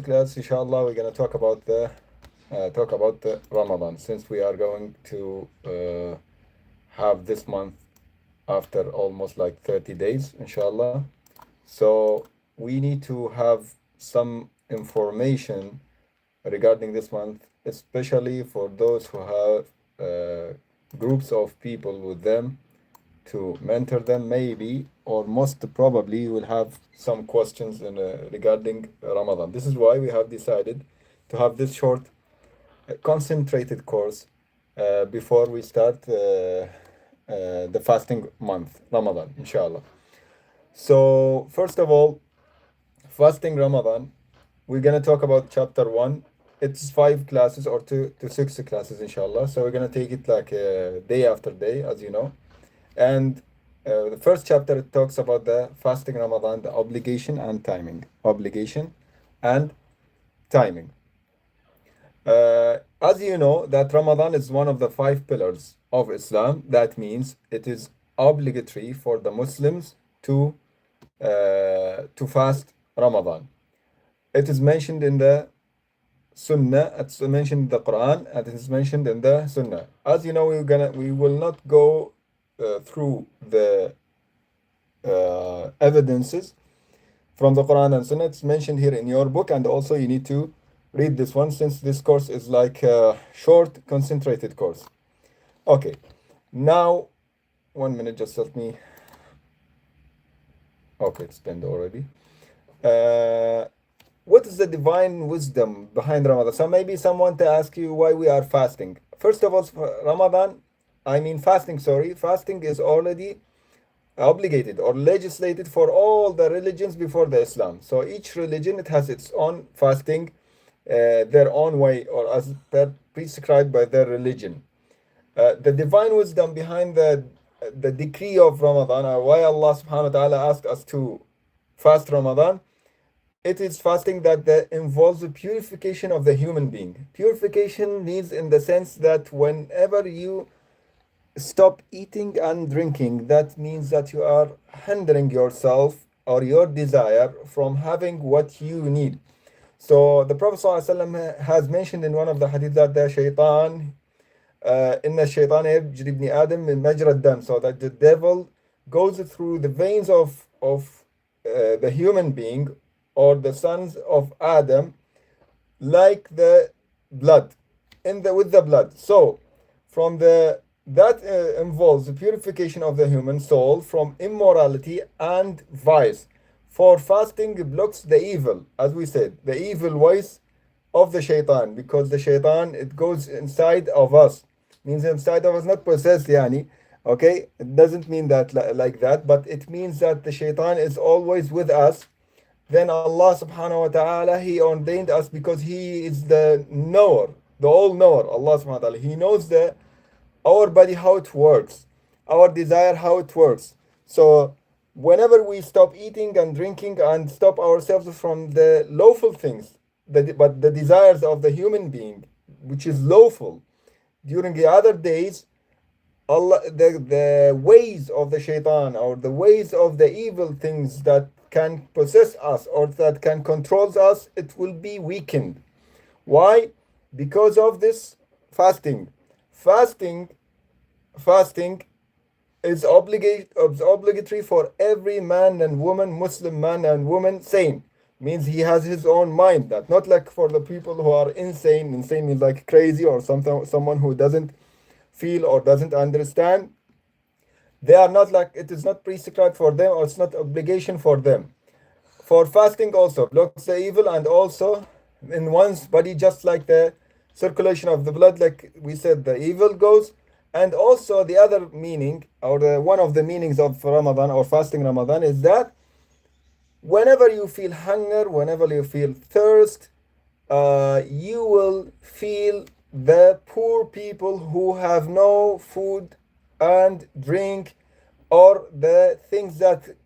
class, inshallah, we're gonna talk about the Ramadan, since we are going to have this month after almost like 30 days, inshallah. So we need to have some information regarding this month, especially for those who have groups of people with them to mentor them, maybe, or most probably you will have some questions regarding Ramadan. This is why we have decided to have this short, concentrated course before we start the fasting month, Ramadan, inshallah. So, first of all, fasting Ramadan, we're going to talk about chapter 1. It's 5 classes or 2 to 6 classes, inshallah. So, we're going to take it like day after day, as you know. And the first chapter it talks about the fasting Ramadan, the obligation and timing. Obligation and timing. As you know, that Ramadan is one of the 5 pillars of Islam. That means it is obligatory for the Muslims to fast Ramadan. It is mentioned in the Sunnah, it's mentioned in the Quran, and it is mentioned in the Sunnah. As you know, we will not go through the evidences from the Quran and Sunnah. It's mentioned here in your book, and also you need to read this one, since this course is like a short, concentrated course. Okay, now 1 minute, just let me. Okay, it's done already. What is the divine wisdom behind Ramadan? So maybe someone to ask you why we are fasting. First of all, fasting is already obligated or legislated for all the religions before the Islam. So each religion, it has its own fasting, their own way, or as prescribed by their religion. The divine wisdom behind the decree of Ramadan, or why Allah subhanahu wa ta'ala asked us to fast Ramadan, it is fasting that involves the purification of the human being. Purification means in the sense that whenever you stop eating and drinking, that means that you are hindering yourself or your desire from having what you need. So the Prophet ﷺ has mentioned in one of the hadith that the shaitan, inna shaitan yajri ibn Adam min majra dam, so that the devil goes through the veins of the human being or the sons of Adam like the blood, with the blood. So from that involves the purification of the human soul from immorality and vice. For fasting blocks the evil, as we said, the evil ways of the shaitan, because the shaitan, it goes inside of us, means inside of us, not possessed, yani. Okay, it doesn't mean that like that, but it means that the shaitan is always with us. Then Allah subhanahu wa ta'ala, He ordained us because He is the knower, the all knower. Allah subhanahu wa ta'ala, He knows our body, how it works, our desire, how it works. So whenever we stop eating and drinking and stop ourselves from the lawful things, but the desires of the human being, which is lawful, during the other days, Allah, the ways of the shaitan, or the ways of the evil things that can possess us or that can control us, it will be weakened. Why? Because of this fasting. Fasting is obligatory for every man and woman, Muslim man and woman, sane. Means he has his own mind. That not like for the people who are insane. Insane means like crazy, or someone who doesn't feel or doesn't understand. They are not like, it is not prescribed for them, or it's not obligation for them. For fasting also blocks the evil, and also in one's body, just like the circulation of the blood, like we said, the evil goes. And also the other meaning, or one of the meanings of Ramadan or fasting Ramadan, is that whenever you feel hunger, whenever you feel thirst, you will feel the poor people who have no food and drink, or the things that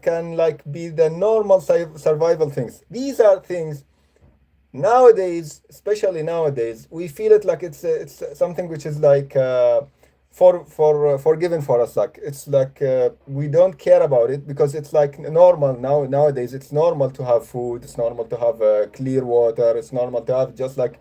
can like be the normal survival things. These are things nowadays, especially nowadays, we feel it like it's something which is like forgiven for us. Like it's like we don't care about it because it's like normal nowadays. It's normal to have food. It's normal to have clear water. It's normal to have just like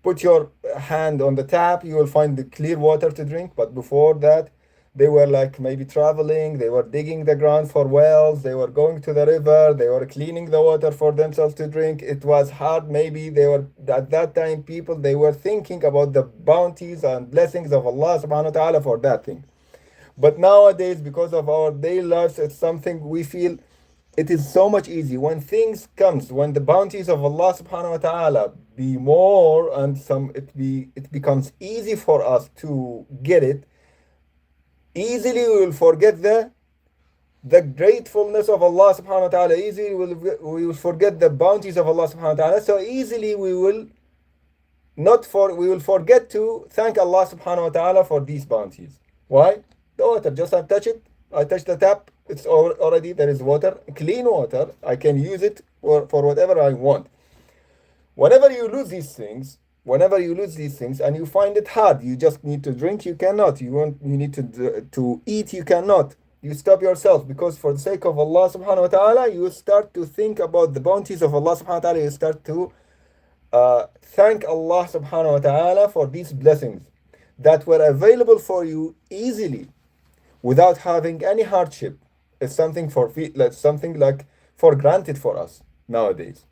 put your hand on the tap, you will find the clear water to drink. But before that, they were like maybe traveling, they were digging the ground for wells, they were going to the river, they were cleaning the water for themselves to drink. It was hard. Maybe they were at that time people they were thinking about the bounties and blessings of Allah subhanahu wa ta'ala for that thing. But nowadays, because of our daily lives, it's something we feel it is so much easy when things comes, when the bounties of Allah subhanahu wa ta'ala be more and it becomes easy for us to get it. Easily we will forget the gratefulness of Allah subhanahu wa ta'ala. Easily we will forget the bounties of Allah subhanahu wa ta'ala. So easily we will forget to thank Allah subhanahu wa ta'ala for these bounties. Why? The water, just I touch it, I touch the tap, it's already there is water, clean water. I can use it for whatever I want. Whenever you lose these things, and you find it hard, you just need to drink, you cannot. You need to eat, you cannot. You stop yourself because for the sake of Allah subhanahu wa ta'ala, you start to think about the bounties of Allah subhanahu wa ta'ala. You start to thank Allah subhanahu wa ta'ala for these blessings that were available for you easily without having any hardship. It's something something like for granted for us nowadays.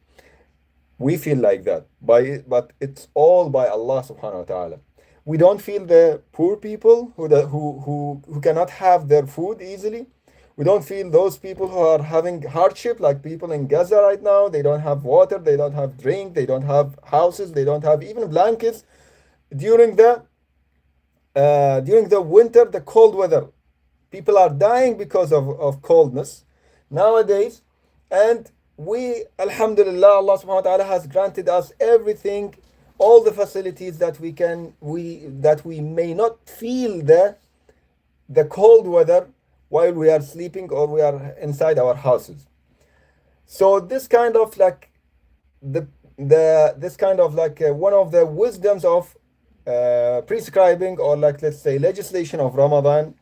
We feel like that, but it's all by Allah subhanahu wa ta'ala. We don't feel the poor people who cannot have their food easily. We don't feel those people who are having hardship, like people in Gaza right now. They don't have water, they don't have drink, they don't have houses, they don't have even blankets. During the winter, the cold weather, people are dying because of coldness nowadays. And we, alhamdulillah, Allah subhanahu wa ta'ala has granted us everything, all the facilities that we may not feel the cold weather while we are sleeping or we are inside our houses. So this kind of like one of the wisdoms of prescribing, or like let's say legislation of Ramadan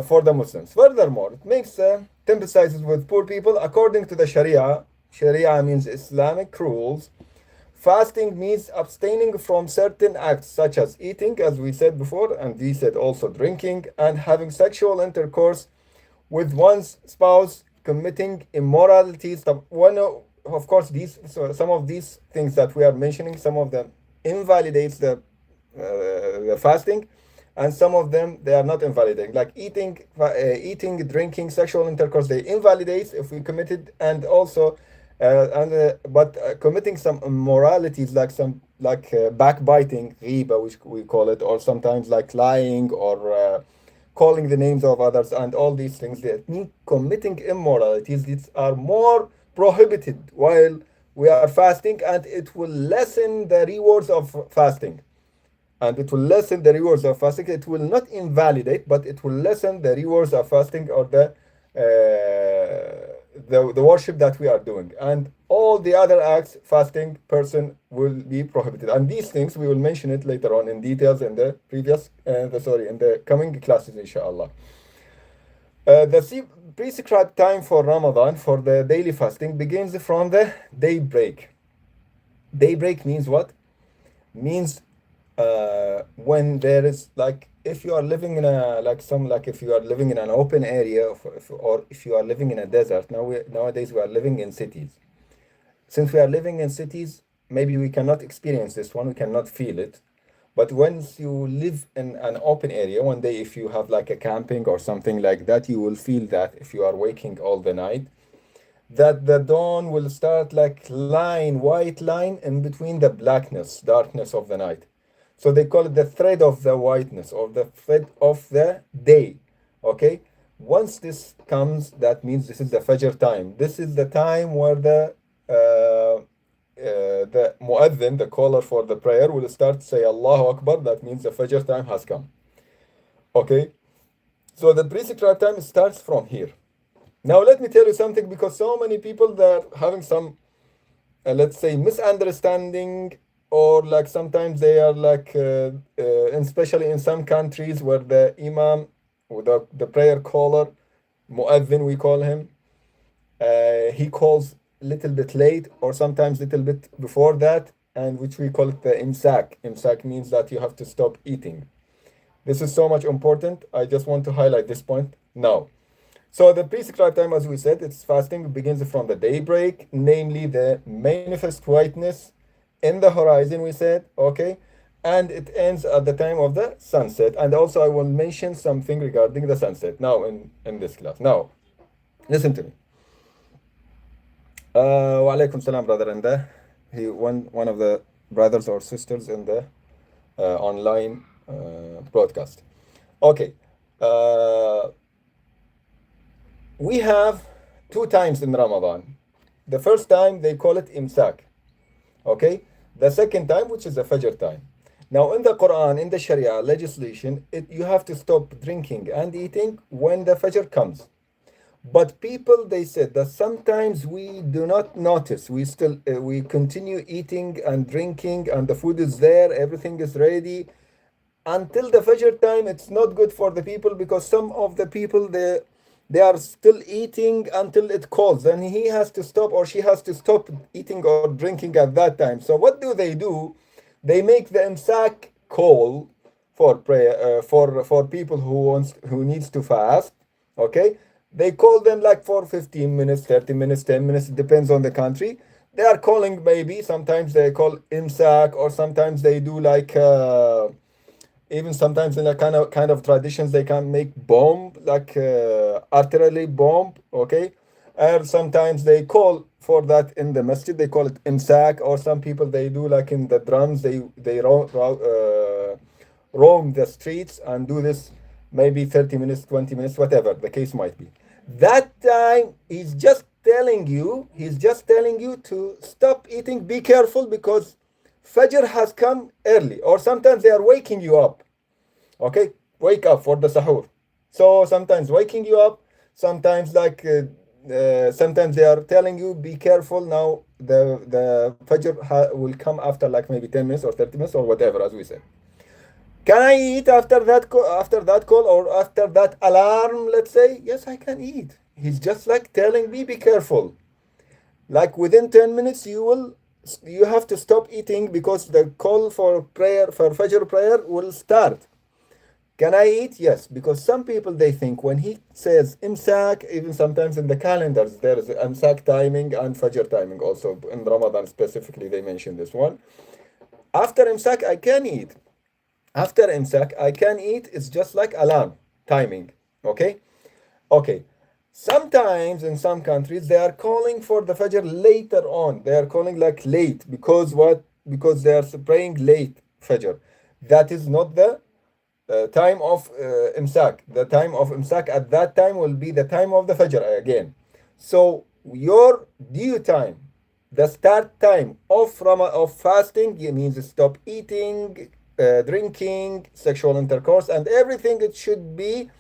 for the Muslims. Furthermore, it makes sympathizes with poor people according to the Sharia. Sharia means Islamic rules. Fasting means abstaining from certain acts such as eating, as we said before, and we said also drinking, and having sexual intercourse with one's spouse, committing immoralities. Of course, some of these things that we are mentioning, some of them invalidates the fasting, and some of them they are not invalidating. Like eating, drinking, sexual intercourse, they invalidate if we committed, and also committing some immoralities like backbiting, ghiba, which we call it, or sometimes like lying or calling the names of others, and all these things that mean committing immoralities. These are more prohibited while we are fasting, and it will lessen the rewards of fasting. It will not invalidate, but it will lessen the rewards of fasting, or the worship that we are doing. And all the other acts, fasting person will be prohibited. And these things we will mention it later on in details in the in the coming classes, inshallah. The prescribed time for Ramadan for the daily fasting begins from the daybreak. Daybreak means what? Means when there is, like, if you are living in if you are living in an open area, or if you are living in a desert. Nowadays we are living in cities. Since we are living in cities, maybe we cannot experience this one, we cannot feel it. But once you live in an open area, one day if you have like a camping or something like that, you will feel that if you are waking all the night, that the dawn will start like white line in between the darkness of the night. So they call it the thread of the whiteness, or the thread of the day. Okay? Once this comes, that means this is the Fajr time. This is the time where the muadhin, the caller for the prayer, will start to say Allahu Akbar. That means the Fajr time has come. Okay? So the prescribed time starts from here. Now let me tell you something, because so many people, they're having some, let's say, misunderstanding or like sometimes they are like, especially in some countries where the imam, or the prayer caller, mu'adhin we call him, he calls little bit late or sometimes little bit before that, and which we call it the imsak. Imsak means that you have to stop eating. This is so much important. I just want to highlight this point now. So the prescribed time, as we said, it's fasting begins from the daybreak, namely the manifest whiteness in the horizon, we said, okay, and it ends at the time of the sunset. And also I will mention something regarding the sunset now in this class. Now, listen to me. Wa alaikum salam, brother, and he one of the brothers or sisters in the online broadcast. Okay. We have two times in Ramadan. The first time they call it imsak. Okay? The second time, which is the Fajr time. Now, in the Quran, in the Sharia legislation, you have to stop drinking and eating when the Fajr comes. But people, they said that sometimes we do not notice. We continue eating and drinking, and the food is there, everything is ready. Until the Fajr time, it's not good for the people because some of the people, they are still eating until it calls, and he has to stop or she has to stop eating or drinking at that time. So what do? They make the imsak call for prayer, for people who needs to fast. Okay, they call them like for 15 minutes, 30 minutes, 10 minutes. It depends on the country. They are calling, maybe sometimes they call imsak, or sometimes they do like. Even sometimes in a kind of traditions they can make bomb, like artillery bomb, okay, and sometimes they call for that in the masjid, they call it imsak, or some people they do like in the drums, they roam the streets and do this, maybe 30 minutes, 20 minutes, whatever the case might be. That time he's just telling you to stop eating, be careful, because Fajr has come early, or sometimes they are waking you up. Okay, wake up for the sahur. So sometimes waking you up, sometimes like sometimes they are telling you be careful now. The Fajr will come after like maybe 10 minutes or 30 minutes or whatever, as we said. Can I eat after that after that call or after that alarm? Let's say yes, I can eat. He's just like telling me be careful. Like within 10 minutes you have to stop eating because the call for prayer, for Fajr prayer, will start. Can I eat? Yes, because some people they think when he says imsak, even sometimes in the calendars there is imsak timing and Fajr timing also. In Ramadan specifically they mention this one. After imsak I can eat. After imsak I can eat. It's just like alarm timing. Okay? Okay. Sometimes in some countries they are calling for the Fajr later on. They are calling like late because what? Because they are praying late Fajr. That is not the time of imsak. The time of imsak at that time will be the time of the Fajr again. So your due time, the start time of fasting, it means stop eating, drinking, sexual intercourse, and everything. It should be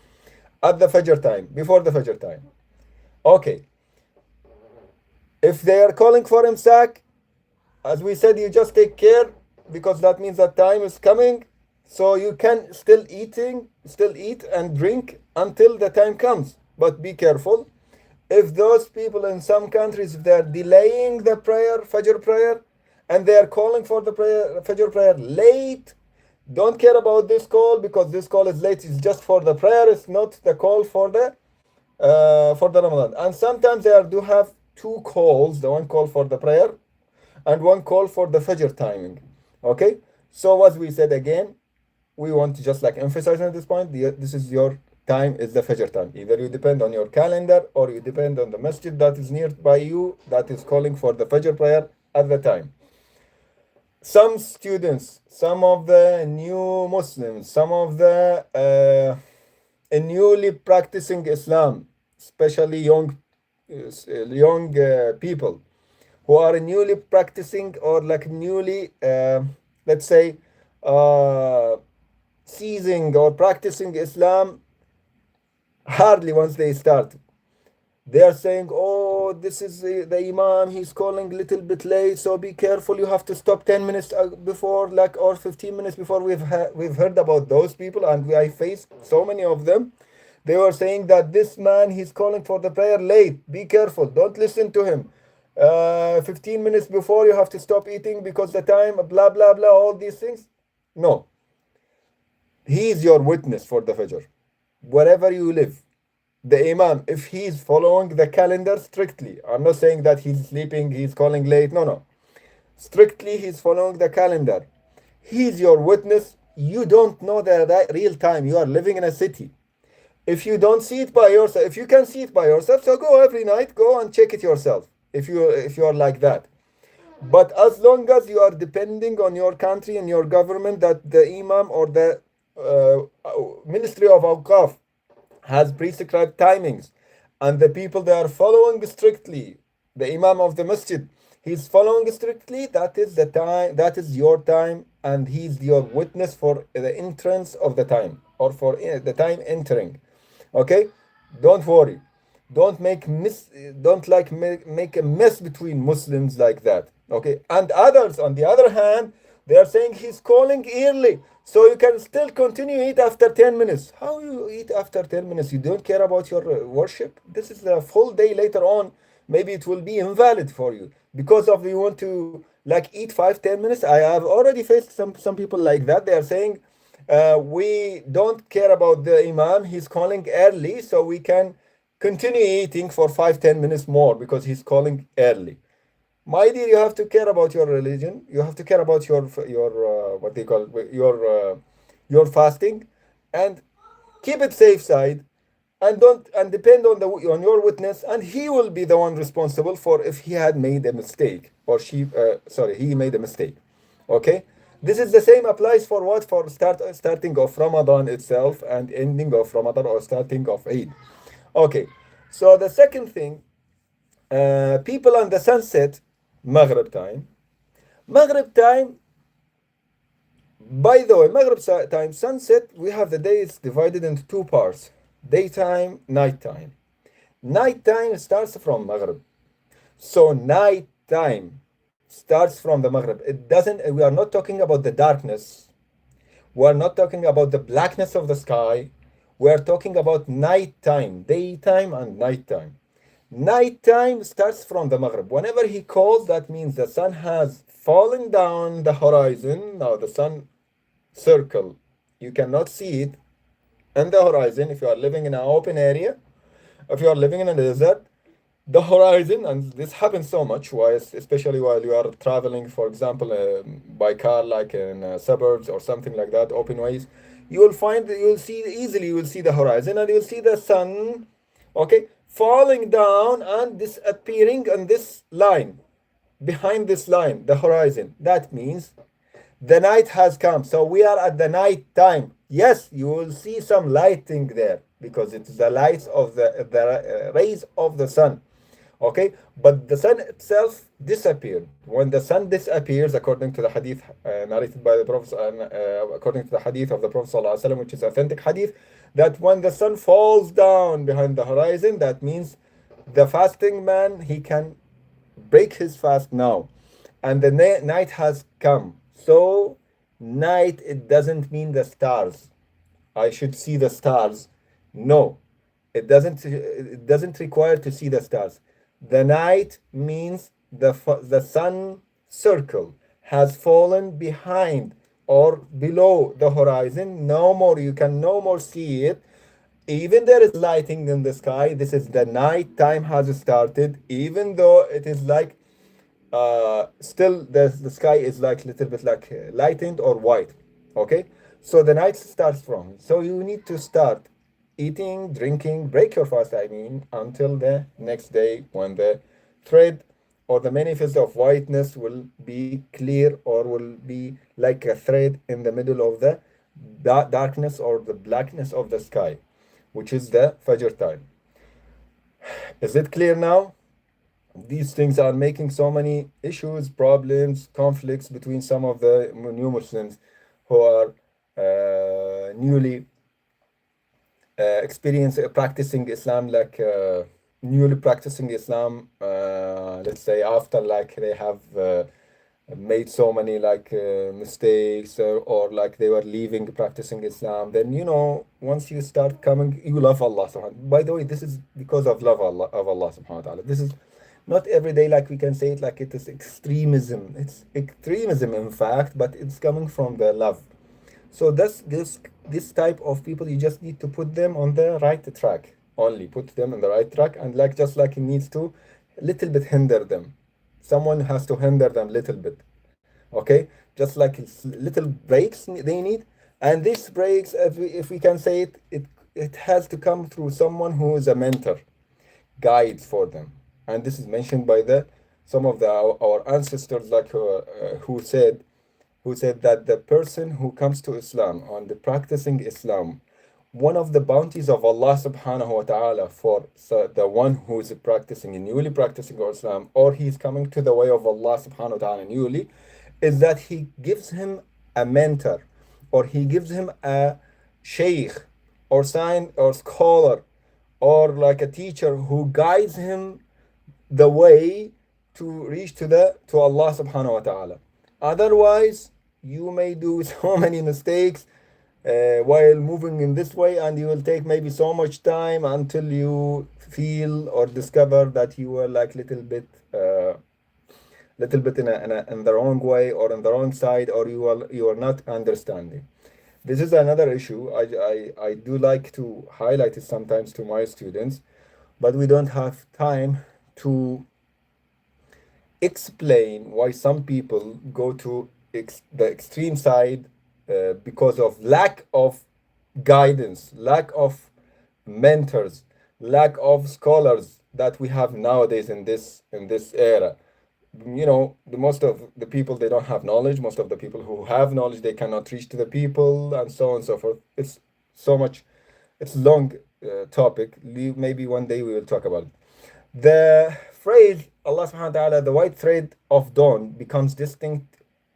at the Fajr time, before the Fajr time. Okay. If they are calling for imsak, as we said, you just take care, because that means that time is coming. So you can still eat and drink until the time comes. But be careful. If those people in some countries, if they're delaying the prayer, Fajr prayer, and they are calling for the prayer, Fajr prayer late, don't care about this call, because this call is late. It's just for the prayer. It's not the call for the Ramadan. And sometimes they do have two calls, the one call for the prayer and one call for the Fajr timing. Okay? So as we said again, we want to just like emphasize on this point, this is your time, is the Fajr time. Either you depend on your calendar or you depend on the masjid that is nearby you that is calling for the Fajr prayer at the time. Some students, some of the new Muslims, some of the newly practicing Islam, especially young people who are newly practicing or like newly, let's say, seizing or practicing Islam, hardly once they start, they are saying, oh, oh, this is the Imam, he's calling a little bit late, so be careful, you have to stop 10 minutes before, like, or 15 minutes before. We've heard about those people, and I faced so many of them. They were saying that this man, he's calling for the prayer late, be careful, don't listen to him. 15 minutes before you have to stop eating because the time, blah, blah, blah, all these things. No. He is your witness for the Fajr. Wherever you live, the Imam, if he's following the calendar strictly, I'm not saying that he's sleeping, he's calling late, no, no. Strictly, he's following the calendar. He's your witness. You don't know the real time. You are living in a city. If you don't see it by yourself, if you can see it by yourself, so go every night, go and check it yourself, if you are like that. But as long as you are depending on your country and your government, that the Imam or the Ministry of Awqaf has prescribed timings, and the people, they are following strictly, the Imam of the Masjid, he's following strictly, that is the time, that is your time, and he's your witness for the entrance of the time, or for the time entering. Okay, don't worry, don't make a mess between Muslims like that. Okay, and others on the other hand, they are saying he's calling early, so you can still continue eat after 10 minutes. How you eat after 10 minutes? You don't care about your worship? This is a full day later on. Maybe it will be invalid for you because of you want to like eat 5-10 minutes. I have already faced some people like that. They are saying we don't care about the Imam. He's calling early, so we can continue eating for 5-10 minutes more because he's calling early. My dear, you have to care about your religion. You have to care about your what they call your fasting, and keep it safe side, and don't and depend on your witness, and he will be the one responsible for if he had made a mistake, or he made a mistake. Okay, this is the same applies for what, for starting of Ramadan itself and ending of Ramadan or starting of Eid. Okay, so the second thing, people on the sunset. Maghrib time. Maghrib time, by the way, Maghrib time, sunset, we have the day is divided into two parts. Daytime, nighttime. Nighttime starts from Maghrib. So nighttime starts from the Maghrib. It doesn't, we are not talking about the darkness. We are not talking about the blackness of the sky. We are talking about nighttime, daytime and nighttime. Nighttime starts from the Maghrib. Whenever he calls, that means the sun has fallen down the horizon. Now the sun circle, you cannot see it in the horizon if you are living in an open area. If you are living in a desert, the horizon, and this happens so much, especially while you are traveling, for example, by car, like in suburbs or something like that, open ways, you will see the horizon, and you will see the sun, okay, falling down and disappearing on this line, behind this line, the horizon. That means the night has come. So we are at the night time. Yes, you will see some lighting there because it's the lights of the rays of the sun. Okay, but the sun itself disappeared. When the sun disappears, according to the hadith narrated by the Prophet, according to the hadith of the Prophet ﷺ, which is authentic hadith, that when the sun falls down behind the horizon, that means the fasting man, he can break his fast now, and the night has come. So night, it doesn't mean the stars. I should see the stars. No, it doesn't require to see the stars. The night means the sun circle has fallen behind or below the horizon. No more, you can no more see it. Even there is lighting in the sky. This is the night time has started, even though it is like still the sky is like little bit like lightened or white. Okay, so the night starts from. So you need to start eating, drinking, break your fast, I mean, until the next day when the thread or the manifest of whiteness will be clear, or will be like a thread in the middle of the darkness or the blackness of the sky, which is the Fajr time. Is it clear now? These things are making so many issues, problems, conflicts between some of the new Muslims who are newly practicing Islam, like newly practicing Islam, let's say after like they have made so many like mistakes, or like they were leaving practicing Islam, then once you start coming, you love Allah subhanahu. By the way, this is because of love of Allah subhanahu wa ta'ala. This is not every day like we can say it like it is extremism. It's extremism in fact, but it's coming from the love. So this type of people, you just need to put them on the right track. Only put them on the right track, and like just like it needs to little bit hinder them. Someone has to hinder them little bit. Okay, just like it's little breaks they need, and these breaks, if we can say it, it has to come through someone who is a mentor, guides for them. And this is mentioned by the some of our ancestors, like who said that the person who comes to Islam on the practicing Islam, one of the bounties of Allah subhanahu wa ta'ala for the one who is practicing newly practicing Islam, or he's coming to the way of Allah subhanahu wa ta'ala newly, is that he gives him a mentor, or he gives him a sheikh or sign or scholar, or like a teacher who guides him the way to reach to Allah subhanahu wa ta'ala. Otherwise, you may do so many mistakes while moving in this way, and you will take maybe so much time until you feel or discover that you were like little bit in the wrong way, or in the wrong side, or you are not understanding. This is another issue I do like to highlight it sometimes to my students, but we don't have time to explain why some people go to the extreme side because of lack of guidance, lack of mentors, lack of scholars that we have nowadays in this era. The most of the people, they don't have knowledge. Most of the people who have knowledge, they cannot reach to the people, and so on and so forth. It's so much. It's a long topic. Maybe one day we will talk about it. The phrase Allah subhanahu wa ta'ala, the white thread of dawn becomes distinct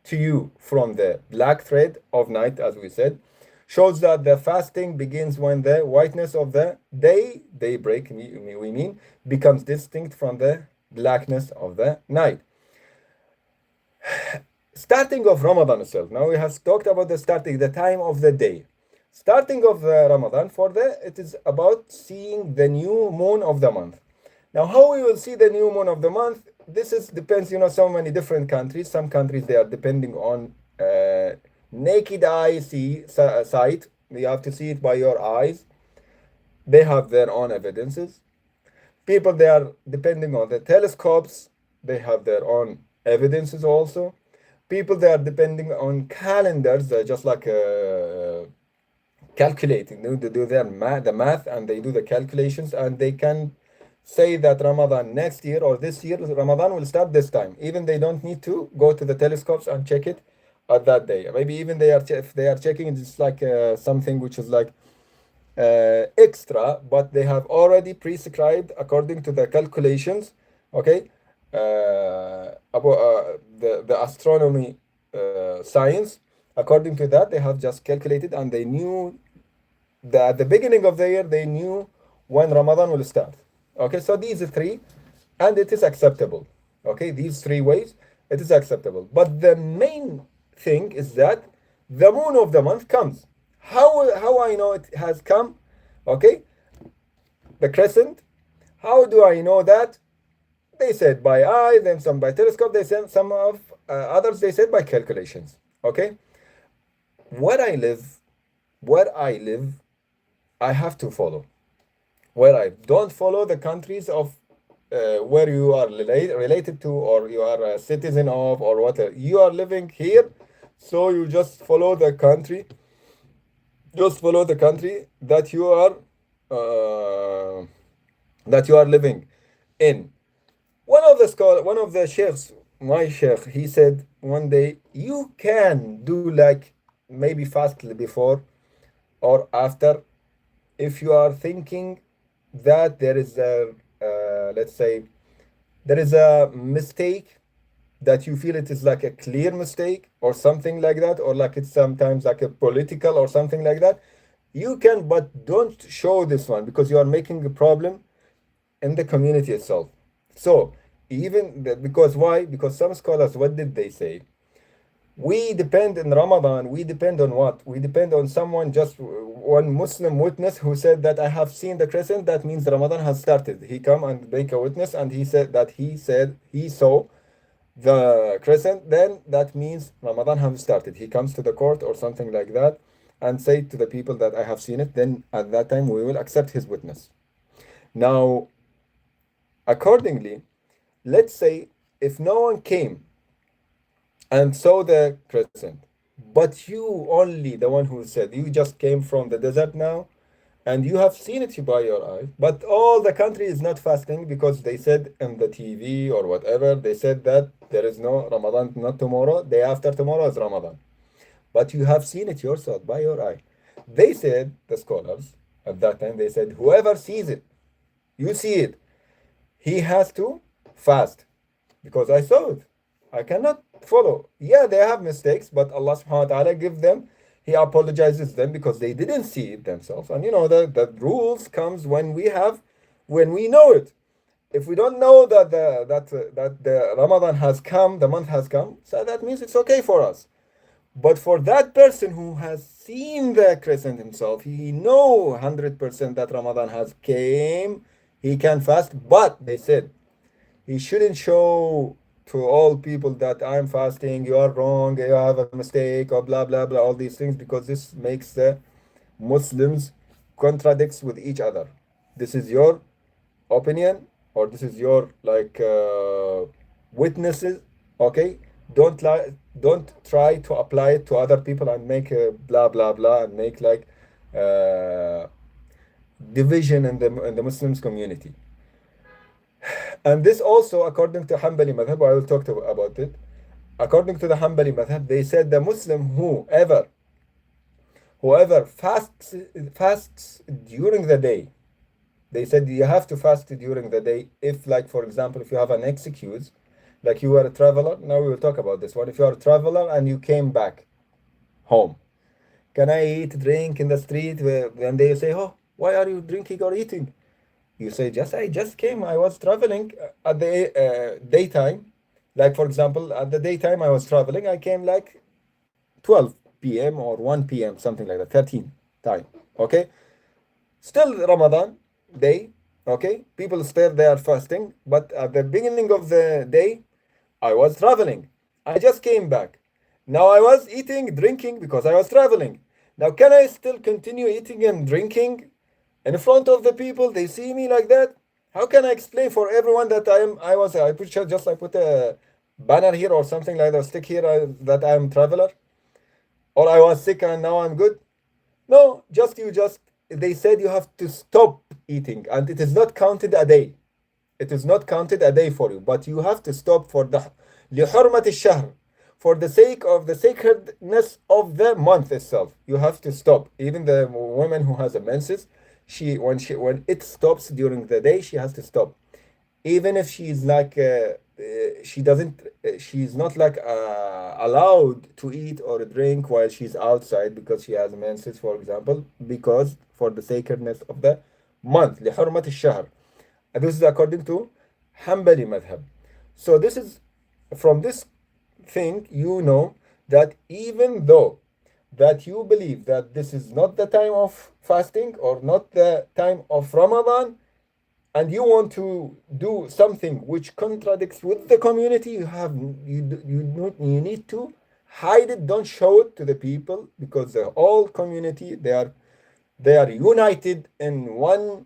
to you from the black thread of night, as we said, shows that the fasting begins when the whiteness of the daybreak, we mean, becomes distinct from the blackness of the night. Starting of Ramadan itself. Now we have talked about the time of the day. Starting of Ramadan, it is about seeing the new moon of the month. Now, how we will see the new moon of the month, depends, so many different countries. Some countries, they are depending on naked eye sight. You have to see it by your eyes. They have their own evidences. People, they are depending on the telescopes. They have their own evidences also. People, they are depending on calendars, just like calculating. They do the math, and they do the calculations, and they can say that Ramadan next year or this year, Ramadan will start this time. Even they don't need to go to the telescopes and check it at that day. Maybe even if they are checking, it's like something which is like extra, but they have already prescribed according to the calculations. Okay, about the astronomy science. According to that, they have just calculated, and they knew that at the beginning of the year, they knew when Ramadan will start. Okay, so these three, and it is acceptable. Okay, these three ways, it is acceptable. But the main thing is that the moon of the month comes. How I know it has come? Okay, the crescent. How do I know that? They said by eye, then some by telescope. They said some of others. They said by calculations. Okay, where I live, I have to follow. Where I don't follow the countries of where you are related to, or you are a citizen of, or whatever. You are living here, so you just follow the country. Just follow the country that you are living in. One of the sheikhs, my sheikh, he said one day, you can do like maybe fast before or after, if you are thinking that there is a let's say there is a mistake, that you feel it is like a clear mistake or something like that, or like it's sometimes like a political or something like that, you can, but don't show this one, because you are making a problem in the community itself. So even because why? Because some scholars, what did they say? We depend in Ramadan, we depend on what? We depend on someone, just one Muslim witness who said that I have seen the crescent, that means Ramadan has started. He come and make a witness and he said that he saw the crescent, then that means Ramadan has started. He comes to the court or something like that and say to the people that I have seen it, then at that time we will accept his witness. Now, accordingly, let's say if no one came and saw the crescent, but you only, the one who said, you just came from the desert now and you have seen it by your eyes, but all the country is not fasting because they said in the TV or whatever, they said that there is no Ramadan, not tomorrow, day after tomorrow is Ramadan. But you have seen it yourself by your eye. They said, the scholars at that time, they said, whoever sees it, you see it, he has to fast because I saw it. I cannot follow. Yeah, they have mistakes, but Allah subhanahu wa ta'ala give them, He apologizes them because they didn't see it themselves. And you know, the rules comes when we know it. If we don't know that the Ramadan has come, the month has come, so that means it's okay for us. But for that person who has seen the crescent himself, he know 100% that Ramadan has came, he can fast. But they said he shouldn't show to all people that I'm fasting, you are wrong, you have a mistake, or blah blah blah, all these things, because this makes the Muslims contradicts with each other. This is your opinion, or this is your witnesses. Okay, don't try to apply it to other people and make blah blah blah and make division in the Muslims community. And this also, according to Hanbali madhab, I will talk about it. According to the Hanbali madhab, they said the Muslim whoever fasts during the day, they said you have to fast during the day. If, like, for example, if you have an excuse, like you are a traveler, now we will talk about this one. If you are a traveler and you came back home, can I eat, drink in the street? And they say, oh, why are you drinking or eating? You say, I just came, I was traveling at the daytime. Like, for example, at the daytime I was traveling, I came like 12 p.m. or 1 p.m., something like that, 13 time, okay? Still Ramadan day, okay? People still, they are fasting, but at the beginning of the day, I was traveling. I just came back. Now I was eating, drinking because I was traveling. Now, can I still continue eating and drinking in front of the people? They see me like that. How can I explain for everyone that I put a banner here or something like that, stick here that I am traveler, or I was sick and now I'm good? No, they said you have to stop eating, and it is not counted a day. It is not counted a day for you, but you have to stop for the لحرمة الشهر, for the sake of the sacredness of the month itself. You have to stop. Even the woman who has a menses, when it stops during the day, she has to stop. Even if she's like she's not allowed to eat or drink while she's outside because she has menses, for example, because for the sacredness of the month, لحرمة الشهر. This is according to Hanbali madhab. So this is, from this thing, you know that even though that you believe that this is not the time of fasting or not the time of Ramadan, and you want to do something which contradicts with the community, you need to hide it. Don't show it to the people, because the whole community, they are united in one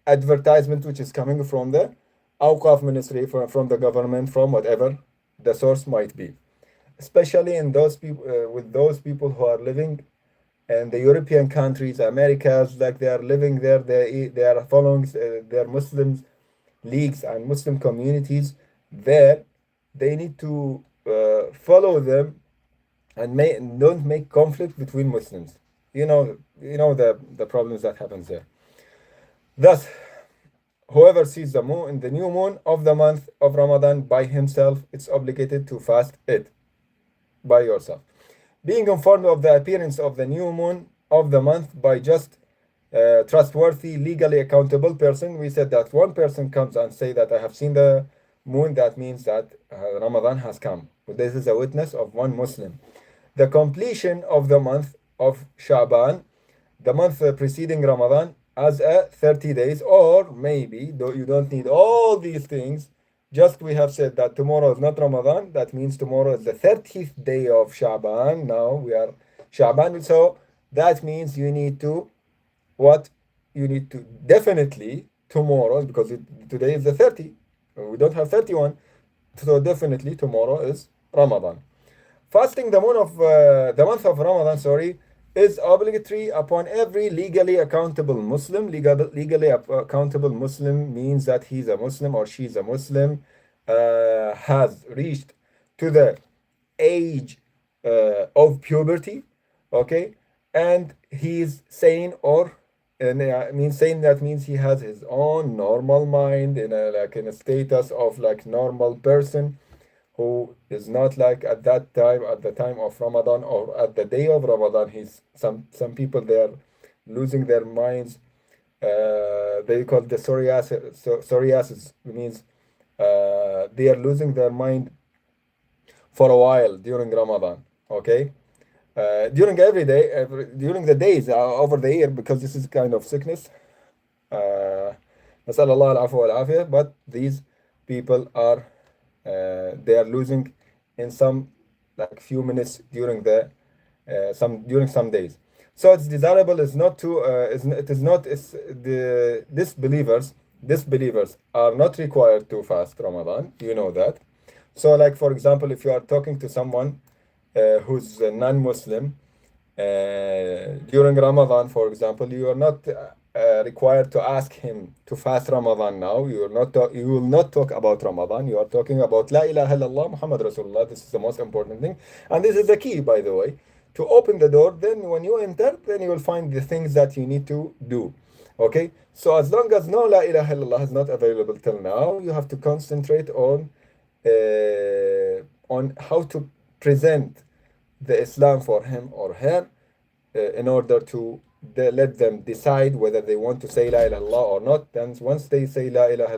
advertisement which is coming from the Awqaf ministry, from the government, from whatever the source might be. Especially in those people, with those people who are living in the European countries, Americas, like they are living there, they are following their Muslims leagues and Muslim communities there. They need to follow them and don't make conflict between Muslims. You know the problems that happens there. Thus, whoever sees the moon in the new moon of the month of Ramadan by himself, it's obligated to fast it by yourself. Being informed of the appearance of the new moon of the month by just trustworthy, legally accountable person. We said that one person comes and say that I have seen the moon, that means that Ramadan has come. This is a witness of one Muslim. The completion of the month of Sha'ban, the month preceding Ramadan, as a 30 days, or maybe though you don't need all these things. Just we have said that tomorrow is not Ramadan. That means tomorrow is the 30th day of Sha'ban. Now we are Sha'ban. So that means you need to what? You need to definitely tomorrow, because today is the 30. We don't have 31. So definitely tomorrow is Ramadan. Fasting the month of Ramadan, sorry, is obligatory upon every legally accountable Muslim. Legally accountable Muslim means that he's a Muslim or she's a Muslim, has reached to the age of puberty, okay, and he's sane, or and means sane, that means he has his own normal mind in a status of like normal person, who is not like at the time of Ramadan or at the day of Ramadan. He's some people, they are losing their minds. They call the psoriasis means they are losing their mind for a while during Ramadan. Okay, during every day, during the days over the year, because this is kind of sickness. نسأل الله العفو والعافية. But these people are they are losing in some like few minutes during the some days. So it's desirable is not to it is not is the disbelievers are not required to fast Ramadan. You know that. So like for example, if you are talking to someone who's a non-Muslim during Ramadan, for example, you are not required to ask him to fast Ramadan now. You will not talk about Ramadan. You are talking about La ilaha illallah Muhammad Rasulullah. This is the most important thing, and this is the key, by the way, to open the door. Then when you enter, then you will find the things that you need to do. Okay, so as long as no La ilaha illallah is not available till now, you have to concentrate on how to present the Islam for him or her in order to let them decide whether they want to say La ilaha illallah or not. Then once they say La ilaha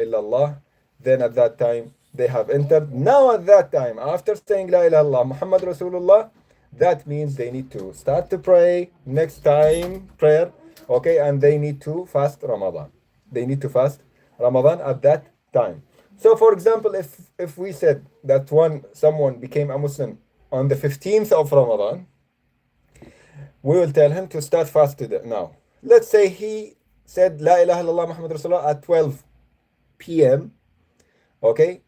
illallah, then at that time they have entered. Now at that time, after saying La ilaha illallah Muhammad Rasulullah, that means they need to start to pray next time prayer, okay, and they need to fast Ramadan. They need to fast Ramadan at that time. So for example, if we said that someone became a Muslim on the 15th of Ramadan, we will tell him to start fast today. Now, let's say he said La ilaha illallah Muhammad Rasulullah at 12 p.m. Okay,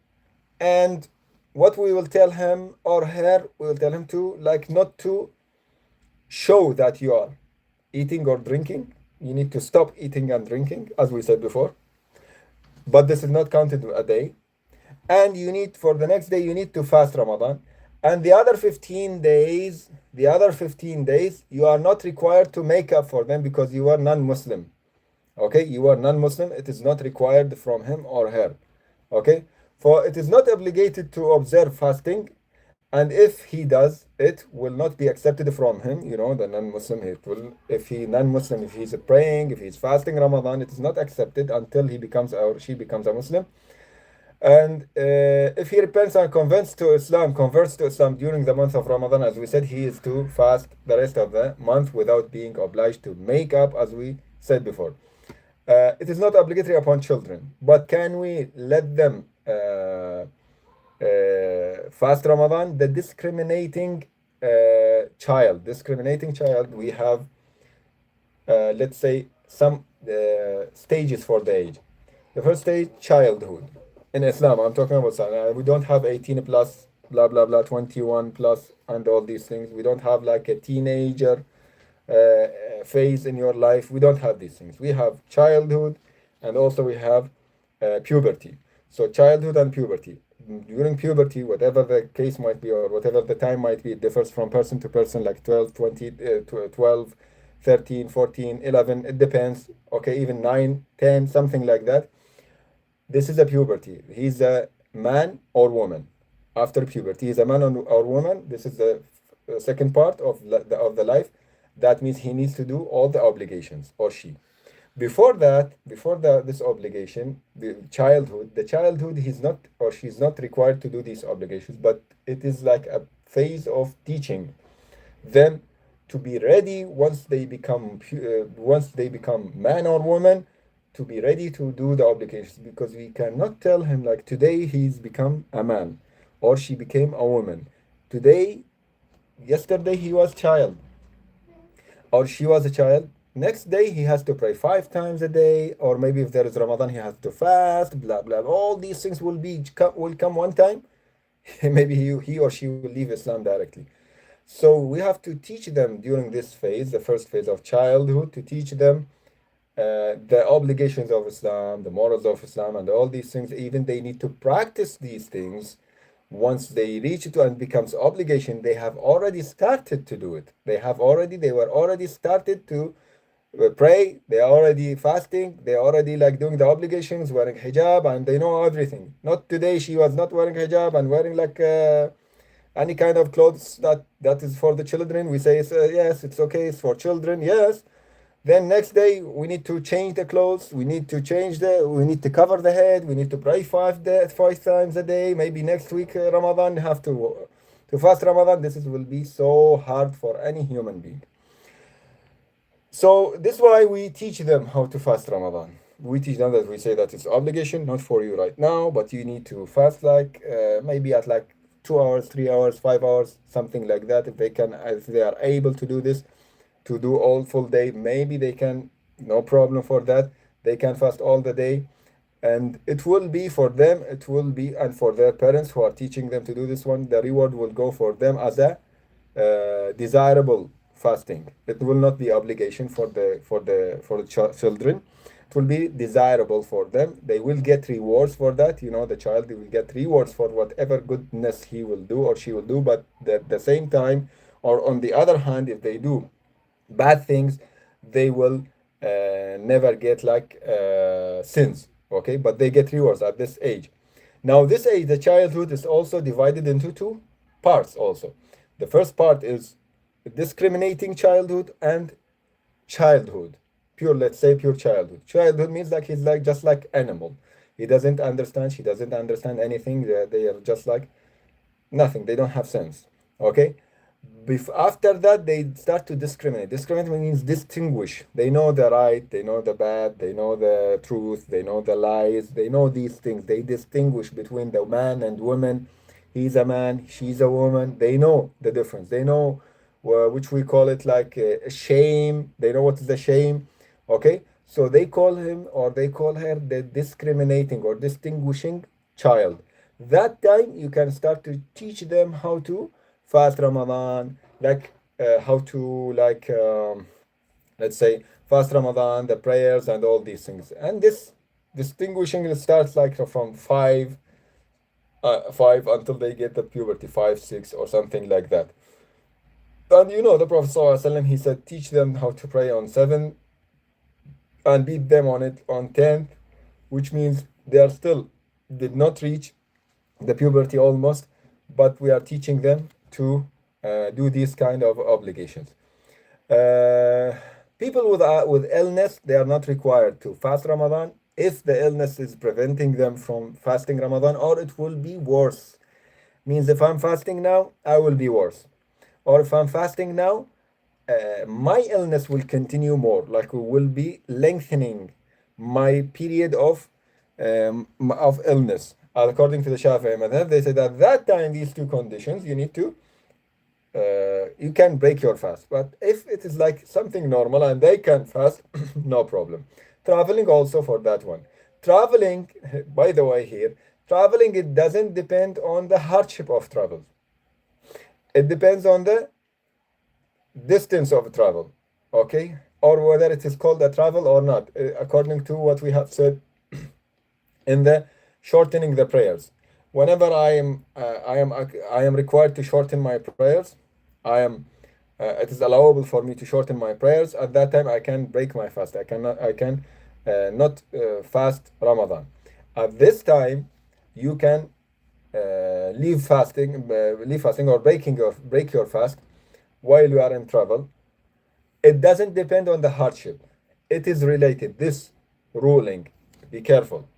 and what we will tell him or her, we will tell him to like not to show that you are eating or drinking. You need to stop eating and drinking, as we said before. But this is not counted a day. And you need, for the next day, you need to fast Ramadan. And the other 15 days, you are not required to make up for them because you are non-Muslim. Okay, you are non-Muslim. It is not required from him or her. Okay, for it is not obligated to observe fasting. And if he does, it will not be accepted from him. You know, the non-Muslim, if he's praying, if he's fasting Ramadan, it is not accepted until he becomes or she becomes a Muslim. And if he repents and converts to Islam during the month of Ramadan, as we said, he is to fast the rest of the month without being obliged to make up, as we said before. It is not obligatory upon children, but can we let them fast Ramadan? The discriminating child, we have, let's say, some stages for the age. The first stage, childhood. In Islam, I'm talking about, we don't have 18 plus, blah, blah, blah, 21 plus, and all these things. We don't have like a teenager phase in your life. We don't have these things. We have childhood, and also we have puberty. So childhood and puberty. During puberty, whatever the case might be, or whatever the time might be, it differs from person to person, like 12, 20, 12, 13, 14, 11, it depends. Okay, even 9, 10, something like that. This is a puberty. He's a man or woman. After puberty, he's a man or woman. This is the second part of the life. That means he needs to do all the obligations, or she. Before that, before this obligation, the childhood, he's not or she's not required to do these obligations, but it is like a phase of teaching them to be ready once they become man or woman, to be ready to do the obligations, because we cannot tell him like today he's become a man or she became a woman. Today, yesterday he was child or she was a child. Next day he has to pray 5 times a day, or maybe if there is Ramadan he has to fast. Blah blah. All these things will come one time. Maybe he or she will leave Islam directly. So we have to teach them during this phase, the first phase of childhood, to teach them the obligations of Islam, the morals of Islam, and all these things. Even they need to practice these things. Once they reach it and becomes obligation, they have already started to do it. They were already started to pray. They are already fasting. They are already like doing the obligations, wearing hijab, and they know everything. Not today. She was not wearing hijab and wearing like any kind of clothes that is for the children. We say yes, it's okay. It's for children. Yes. Then next day we need to change the clothes. We need to cover the head. We need to pray 5 times a day. Maybe next week Ramadan have to fast Ramadan. Will be so hard for any human being. So this is why we teach them how to fast Ramadan. We teach them that we say that it's obligation, not for you right now, but you need to fast like maybe at like 2 hours, 3 hours, 5 hours, something like that. If they are able to do this, to do all full day, maybe they can, no problem for that. They can fast all the day, and it will be for them, and for their parents who are teaching them to do this one, the reward will go for them as a desirable fasting. It will not be obligation for the children. It will be desirable for them. They will get rewards for that. The child will get rewards for whatever goodness he will do or she will do. But at the same time, or on the other hand, if they do bad things, they will never get like sins. Okay, but they get rewards at this age. Now, this age, the childhood, is also divided into two parts. Also, the first part is discriminating childhood and childhood. Let's say pure childhood. Childhood means like he's like just like animal. He doesn't understand. She doesn't understand anything. They are just like nothing. They don't have sense. Okay. After that, they start to discriminate. Discriminate means distinguish. They know the right, they know the bad, they know the truth, they know the lies, they know these things. They distinguish between the man and woman. He's a man, she's a woman. They know the difference. They know which we call it like a shame. They know what is the shame. Okay, so they call him or they call her the discriminating or distinguishing child. That time you can start to teach them how to fast Ramadan, like how to like let's say fast Ramadan, the prayers and all these things. And this distinguishing starts like from five until they get the puberty, 5, 6 or something like that. And the Prophet ﷺ, he said, teach them how to pray on 7 and beat them on it on 10th, which means they are still did not reach the puberty almost, but we are teaching them to do these kind of obligations. People with illness, they are not required to fast Ramadan if the illness is preventing them from fasting Ramadan, or it will be worse. Means if I'm fasting now, I will be worse. Or if I'm fasting now, my illness will continue more, like we will be lengthening my period of illness. According to the Shafi'i madhab, they said at that time, these two conditions, you need to, you can break your fast. But if it is like something normal and they can fast, no problem. Traveling also for that one. Traveling, by the way here, traveling, it doesn't depend on the hardship of travel. It depends on the distance of travel, okay? Or whether it is called a travel or not, according to what we have said in the shortening the prayers. Whenever I am required to shorten my prayers, it is allowable for me to shorten my prayers. At that time, I can break my fast. I can not fast Ramadan. At this time, you can leave fasting or break your fast while you are in travel. It doesn't depend on the hardship. It is related. This ruling, be careful.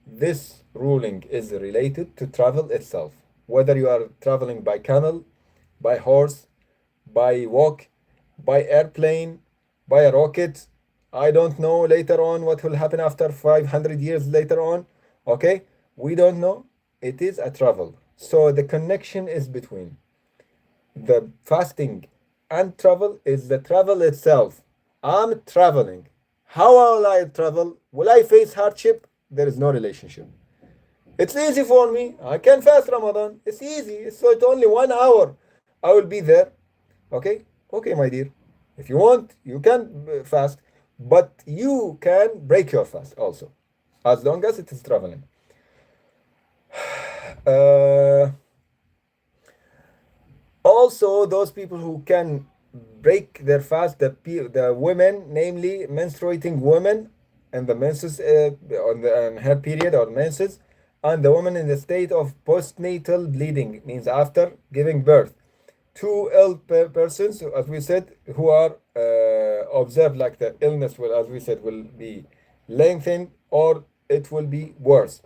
This ruling is related to travel itself. Whether you are traveling by camel, by horse, by walk, by airplane, by a rocket. I don't know later on what will happen after 500 years later on. Okay? We don't know. It is a travel. So the connection is between the fasting and travel is the travel itself. I'm traveling. How will I travel? Will I face hardship? There is no relationship. It's easy for me. I can fast Ramadan. It's easy. So it's only 1 hour. I will be there. Okay? Okay, my dear. If you want, you can fast, but you can break your fast also, as long as it is traveling. Also, those people who can break their fast, the women, namely menstruating women, and the menses on her period or menses, and the woman in the state of postnatal bleeding, means after giving birth. Two ill persons, as we said, who are observed, like the illness will, as we said, will be lengthened or it will be worse,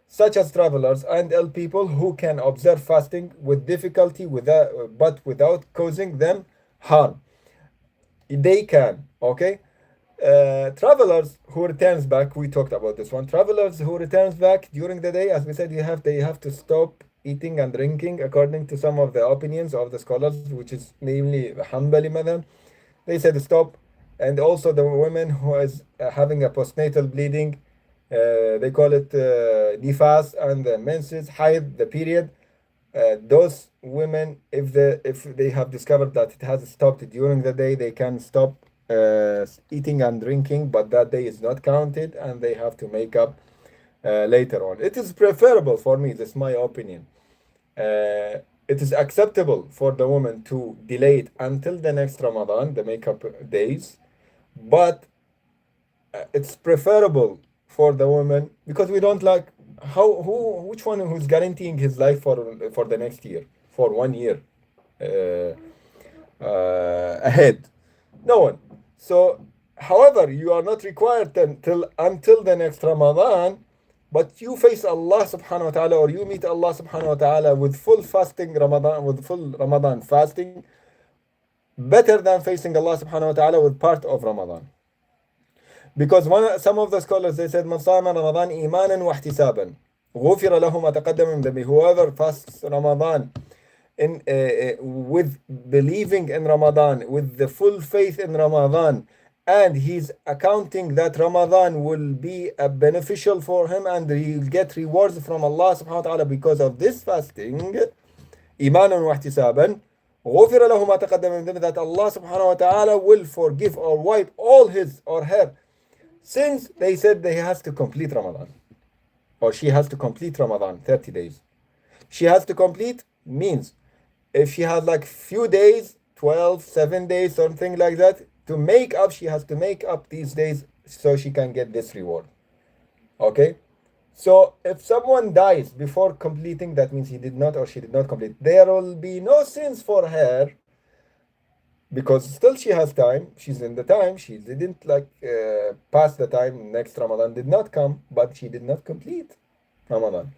such as travelers and ill people who can observe fasting with difficulty but without causing them harm. They can, okay? Travelers who returns back, we talked about this one. Travelers who returns back during the day, as we said, they have to stop eating and drinking according to some of the opinions of the scholars, which is namely Hanbali madhab. They said stop. And also the women who is having a postnatal bleeding, they call it nifas, and the menses, haid, the period. Those women, if they have discovered that it has stopped during the day, they can stop eating and drinking, but that day is not counted, and they have to make up later on. It is preferable for me, this is my opinion. It is acceptable for the woman to delay it until the next Ramadan, the makeup days, but it's preferable for the woman, because we don't like which one who's guaranteeing his life for the next year, for 1 year ahead. No one. So, however, you are not required until the next Ramadan, but you face Allah subhanahu wa ta'ala, or you meet Allah subhanahu wa ta'ala with full fasting Ramadan, with full Ramadan fasting, better than facing Allah subhanahu wa ta'ala with part of Ramadan. Because some of the scholars, they said, Man sama Ramadan imanan wa ihtisaban, غفر له ما تقدم من ذنبه. Whoever fasts Ramadan with believing in Ramadan, with the full faith in Ramadan, and he's accounting that Ramadan will be beneficial for him and he'll get rewards from Allah subhanahu wa ta'ala because of this fasting, imanan wa ihtisaban, غفر له ما تقدم من ذنبه, that Allah subhanahu wa ta'ala will forgive or wipe all his or her sins. They said he has to complete Ramadan, or she has to complete Ramadan, 30 days. She has to complete means if she has like few days, 12, 7 days, something like that, to make up, she has to make up these days so she can get this reward. Okay? So if someone dies before completing, that means he did not or she did not complete, there will be no sins for her, because still she has time. She's in the time. She didn't pass the time. Next Ramadan did not come, but she did not complete Ramadan.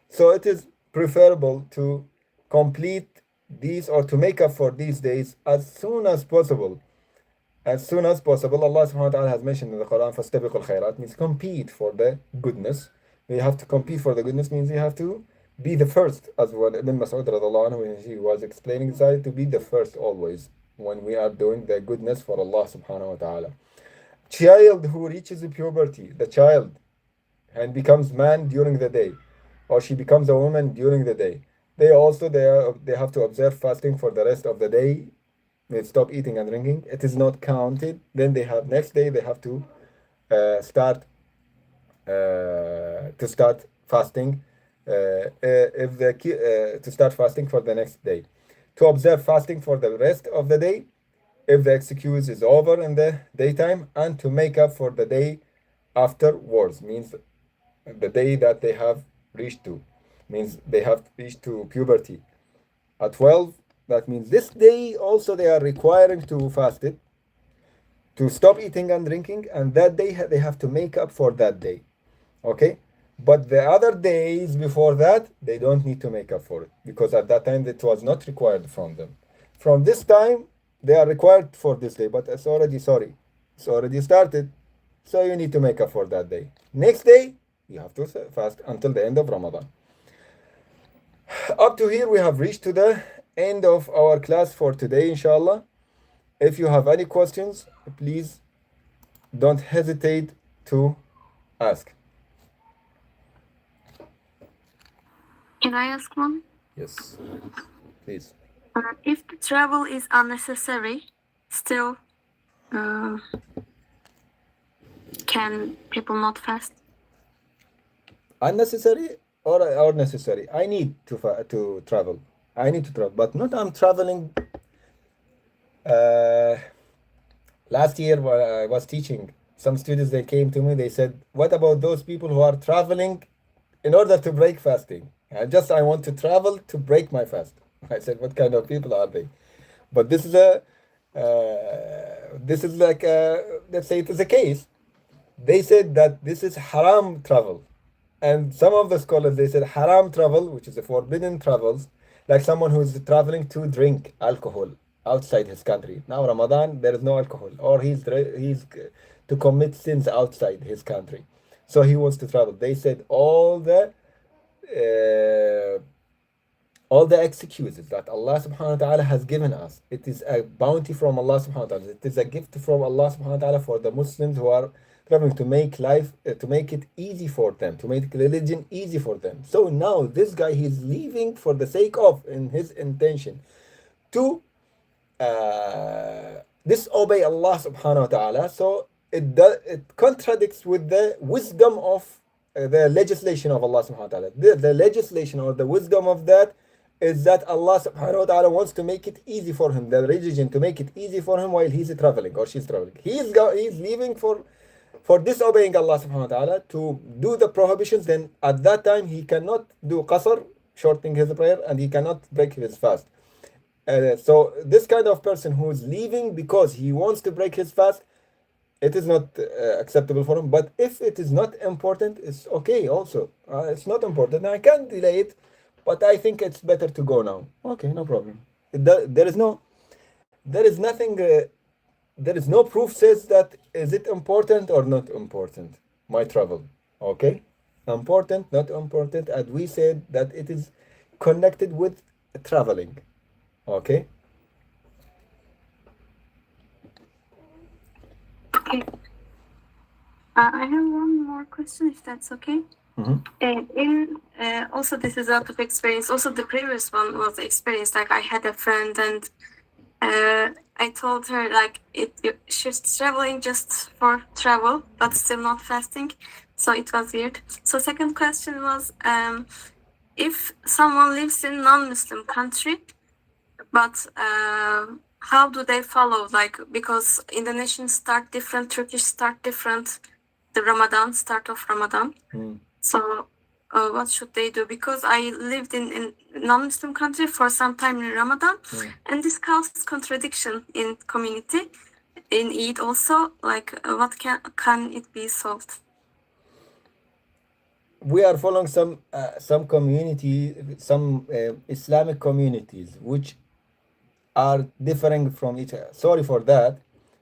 So it is preferable to complete these, or to make up for these days as soon as possible. As soon as possible. Allah subhanahu wa ta'ala has mentioned in the Quran, فَاسْتَبِقُوا الْخَيْرَاتِ, means compete for the goodness. You have to compete for the goodness, means you have to be the first, as what Ibn Mas'ud radiallahu anhu, when he was explaining, decided to be the first always when we are doing the goodness for Allah subhanahu wa ta'ala. Child who reaches puberty, the child, and becomes man during the day, or she becomes a woman during the day, they have to observe fasting for the rest of the day. They stop eating and drinking. It is not counted. Then next day they have to start fasting. To start fasting for the next day, to observe fasting for the rest of the day if the excuse is over in the daytime, and to make up for the day afterwards, means the day that they have reached to, means they have reached to puberty at 12. That means this day also they are requiring to fast it. to stop eating and drinking, and that day they have to make up for that day. Okay? But the other days before that, they don't need to make up for it because at that time it was not required from them. From this time, they are required for this day, but it's already, sorry, it's already started. So you need to make up for that day. Next day, you have to fast until the end of Ramadan. Up to here, we have reached to the end of our class for today, inshallah. If you have any questions, please don't hesitate to ask. Can I ask one? Yes, please. If the travel is unnecessary, still can people not fast? Unnecessary or necessary? I need to travel. I need to travel, but not I'm traveling. Last year when I was teaching, some students, they came to me, they said, what about those people who are traveling in order to break fasting? I want to travel to break my fast. I said, what kind of people are they? But this is like let's say it is a case. They said that this is haram travel. And some of the scholars, they said haram travel, which is a forbidden travels, like someone who is traveling to drink alcohol outside his country. Now Ramadan, there is no alcohol, or he's to commit sins outside his country. So he wants to travel. They said all the excuses that Allah subhanahu wa ta'ala has given us. It is a bounty from Allah subhanahu wa ta'ala. It is a gift from Allah subhanahu wa ta'ala for the Muslims who are traveling to make life, to make it easy for them, to make religion easy for them. So now this guy, he's leaving for the sake of, in his intention, to disobey Allah subhanahu wa ta'ala. So it contradicts with the wisdom of the legislation of Allah subhanahu wa ta'ala. The legislation or the wisdom of that is that Allah subhanahu wa ta'ala wants to make it easy for him, the religion to make it easy for him while he's traveling or she's traveling. He's leaving for disobeying Allah subhanahu wa ta'ala to do the prohibitions. Then at that time he cannot do qasr, shortening his prayer, and he cannot break his fast. So this kind of person who is leaving because he wants to break his fast, it is not acceptable for him. But if it is not important, it's okay also. It's not important, I can't delay it, but I think it's better to go now. Okay, no problem. There is nothing, there is no proof says that is it important or not important, my travel. Okay, important, not important, and we said that it is connected with traveling. Okay. Okay. I have one more question, if that's okay. Also, this is out of experience. Also, the previous one was experience. Like, I had a friend, and I told her like she's traveling just for travel, but still not fasting. So it was weird. So second question was, if someone lives in non-Muslim country, but how do they follow? Like, because Indonesians start different, Turkish start different, the Ramadan, start of Ramadan. So what should they do? Because I lived in non-Muslim country for some time in Ramadan, and this causes contradiction in community, in Eid also. Like, what can it be solved? We are following some community, some Islamic communities, which are differing from each other. Sorry for that,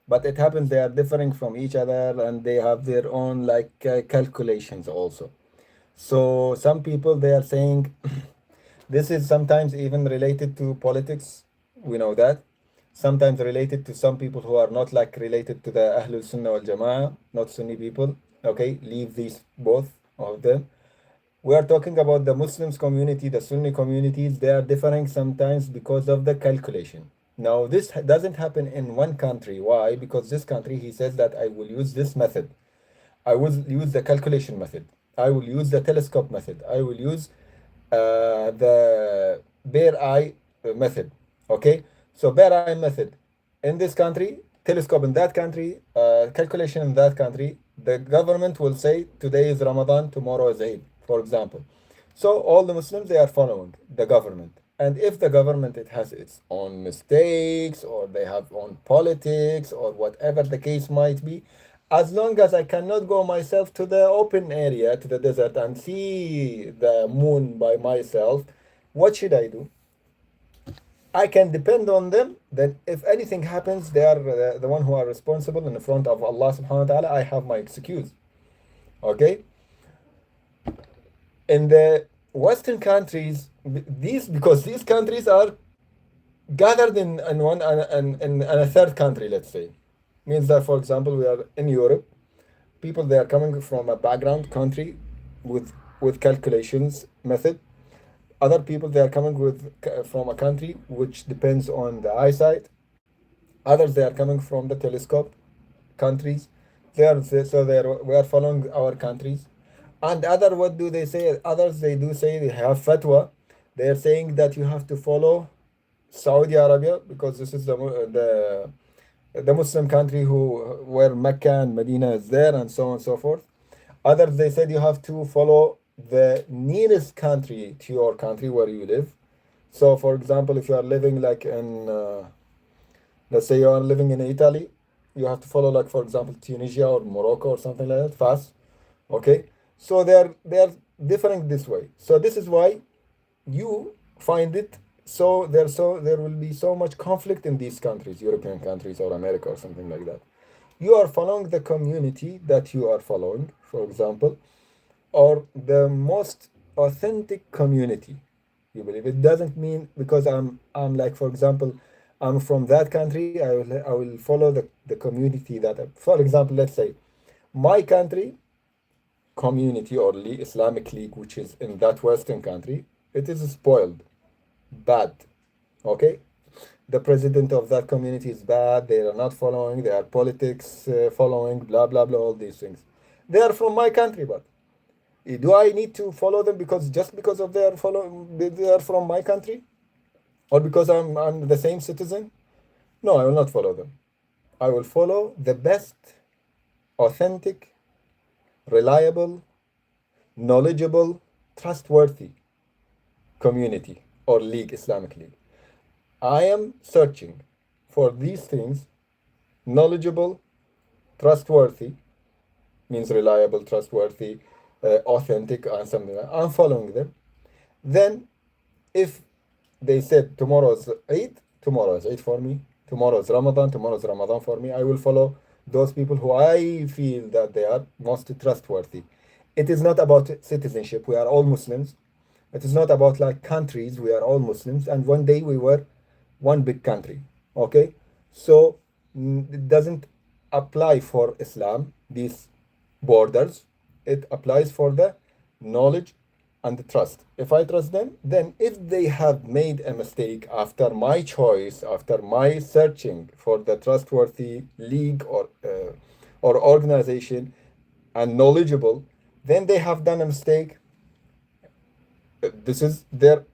but it happens they are differing from each other, and they have their own like calculations also. So some people, they are saying this is sometimes even related to politics. We know that. Sometimes related to some people who are not like related to the Ahlul Sunnah wal Jama'ah, not Sunni people. Okay, leave these both of them. We are talking about the Muslims community, the Sunni communities. They are differing sometimes because of the calculation. Now, this doesn't happen in one country. Why? Because this country, he says that I will use this method. I will use the calculation method. I will use the telescope method. I will use the bare eye method. Okay? So bare eye method in this country, telescope in that country, calculation in that country. The government will say today is Ramadan, tomorrow is Eid, for example. So all the Muslims, they are following the government. And if the government it has its own mistakes or they have own politics or whatever the case might be, as long as I cannot go myself to the open area, to the desert and see the moon by myself, what should I do? I can depend on them. Then if anything happens, they are the one who are responsible in front of Allah subhanahu wa ta'ala. I have my excuse. Okay? In the Western countries, because these countries are gathered in one and a third country, let's say, means that, for example, we are in Europe. People they are coming from a background country with calculations method. Other people they are coming from a country which depends on the eyesight. Others they are coming from the telescope countries. We are following our countries. And other, what do they say? Others they do say they have fatwa. They are saying that you have to follow Saudi Arabia because this is the Muslim country where Mecca and Medina is there, and so on and so forth. Others they said you have to follow the nearest country to your country where you live. So, for example, if you are living like in, let's say you are living in Italy, you have to follow like, for example, Tunisia or Morocco or something like that, fast. Okay, so they are differing this way. So this is why you find it so there will be so much conflict in these countries, European countries or America or something like that. You are following the community that you are following, for example, or the most authentic community. You believe it doesn't mean because I'm like, for example, I'm from that country, I will follow the community for example, let's say my country community or Islamic League, which is in that Western country, it is spoiled, bad. Okay, the president of that community is bad. They are not following. They are politics following, blah blah blah, all these things. They are from my country, but do I need to follow them just because of they are from my country, or because I'm the same citizen? No, I will not follow them. I will follow the best, authentic, reliable, knowledgeable, trustworthy community or league, Islamic League. I am searching for these things: knowledgeable, trustworthy, means reliable, trustworthy, authentic, and something like that. I'm following them. Then, if they said tomorrow is Eid for me. Tomorrow is Ramadan for me. I will follow those people who I feel that they are most trustworthy. It is not about citizenship. We are all Muslims. It is not about like countries. We are all Muslims. And one day we were one big country. Okay? So it doesn't apply for Islam, these borders. It applies for the knowledge and the trust. If I trust them, then if they have made a mistake after my choice, after my searching for the trustworthy league or organization and knowledgeable, then they have done a mistake. This is their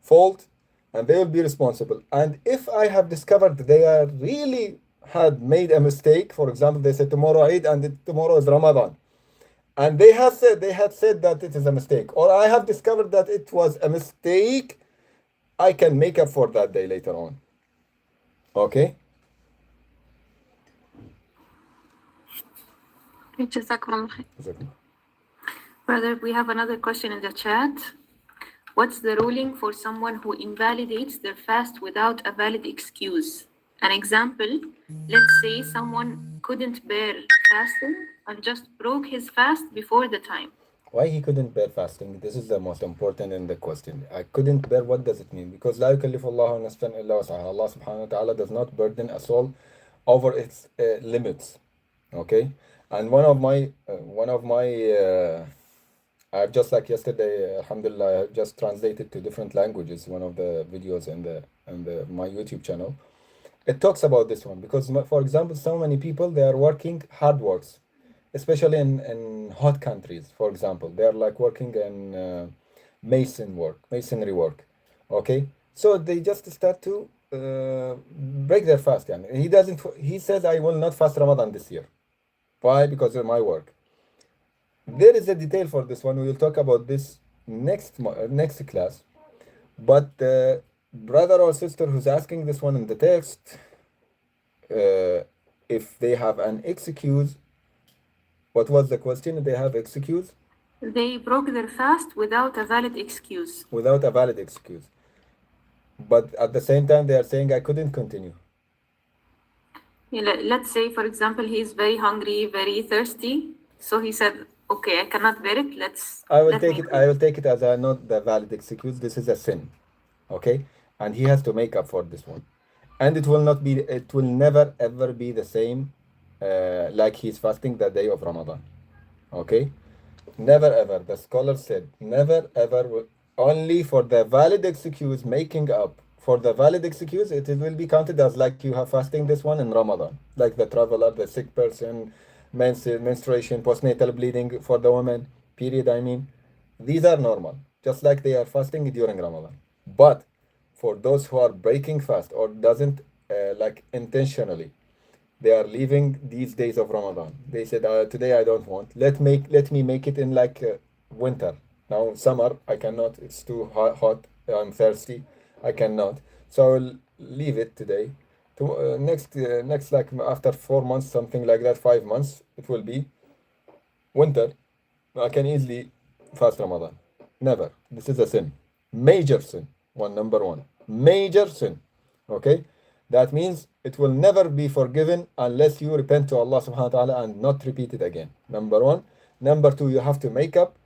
fault, and they will be responsible. And if I have discovered they are really had made a mistake, for example, they said tomorrow Eid and tomorrow is Ramadan, and they had said that it is a mistake, or I have discovered that it was a mistake, I can make up for that day later on. Okay? Brother, we have another question in the chat. What's the ruling for someone who invalidates their fast without a valid excuse? An example, let's say someone couldn't bear fasting and just broke his fast before the time. Why he couldn't bear fasting? This is the most important in the question. I couldn't bear, what does it mean? Because لا يكلف الله نفسا إلا وسعها. Allah subhanahu wa ta'ala does not burden a soul over its limits. Okay? And one of my I've just like yesterday, alhamdulillah, I just translated to different languages one of the videos in my YouTube channel. It talks about this one because, for example, so many people, they are working hard works, especially in hot countries. For example, they are like working in masonry work. Okay, so they just start to break their fast. He says, I will not fast Ramadan this year. Why? Because of my work. There is a detail for this one. We will talk about this next class. But the brother or sister who's asking this one in the text, if they have an excuse, what was the question? If they have excuse? They broke their fast without a valid excuse. Without a valid excuse. But at the same time, they are saying, I couldn't continue. Yeah, let's say, for example, he's very hungry, very thirsty. So he said, okay, I cannot bear it. I will let take me it. quit." I will take it as a not the valid excuse. This is a sin, okay, and he has to make up for this one, and it will not be. It will never ever be the same, like he's fasting the day of Ramadan, okay. Never ever. The scholar said never ever. Only for the valid excuse, making up for the valid excuse, it will be counted as like you have fasting this one in Ramadan, like the traveler, the sick person, menstruation, postnatal bleeding for the woman, period. I mean, these are normal, just like they are fasting during Ramadan. But for those who are breaking fast or doesn't like intentionally, they are leaving these days of Ramadan. They said, today I don't want. Let me make it in like winter. Now summer I cannot. It's too hot. I'm thirsty. I cannot. So I will leave it today. To next like after 4 months, something like that, 5 months, it will be winter. I can easily fast Ramadan. Never. This is a sin. Major sin. Number one. Major sin. Okay? That means it will never be forgiven unless you repent to Allah subhanahu wa ta'ala and not repeat it again. Number one. Number two, you have to make up.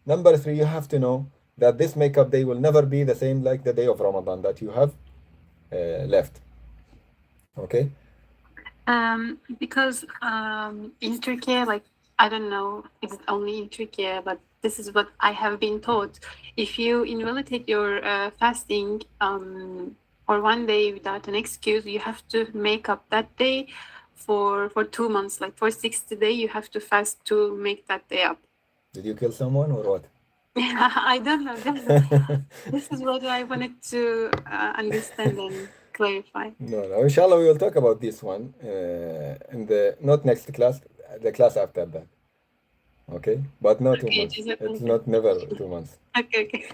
Number three, you have to know that this makeup day will never be the same like the day of Ramadan that you have left. Okay? Because in Turkey, like, I don't know, is it only in Turkey, but this is what I have been taught. If you invalidate your fasting for one day without an excuse, you have to make up that day for 2 months. Like for 60 days, you have to fast to make that day up. Did you kill someone or what? I don't know. This is what I wanted to understand and clarify. No. Inshallah, we will talk about this one in the not next class, the class after that. Okay, but not 2 Okay, months. just- It's not never 2 months. Okay.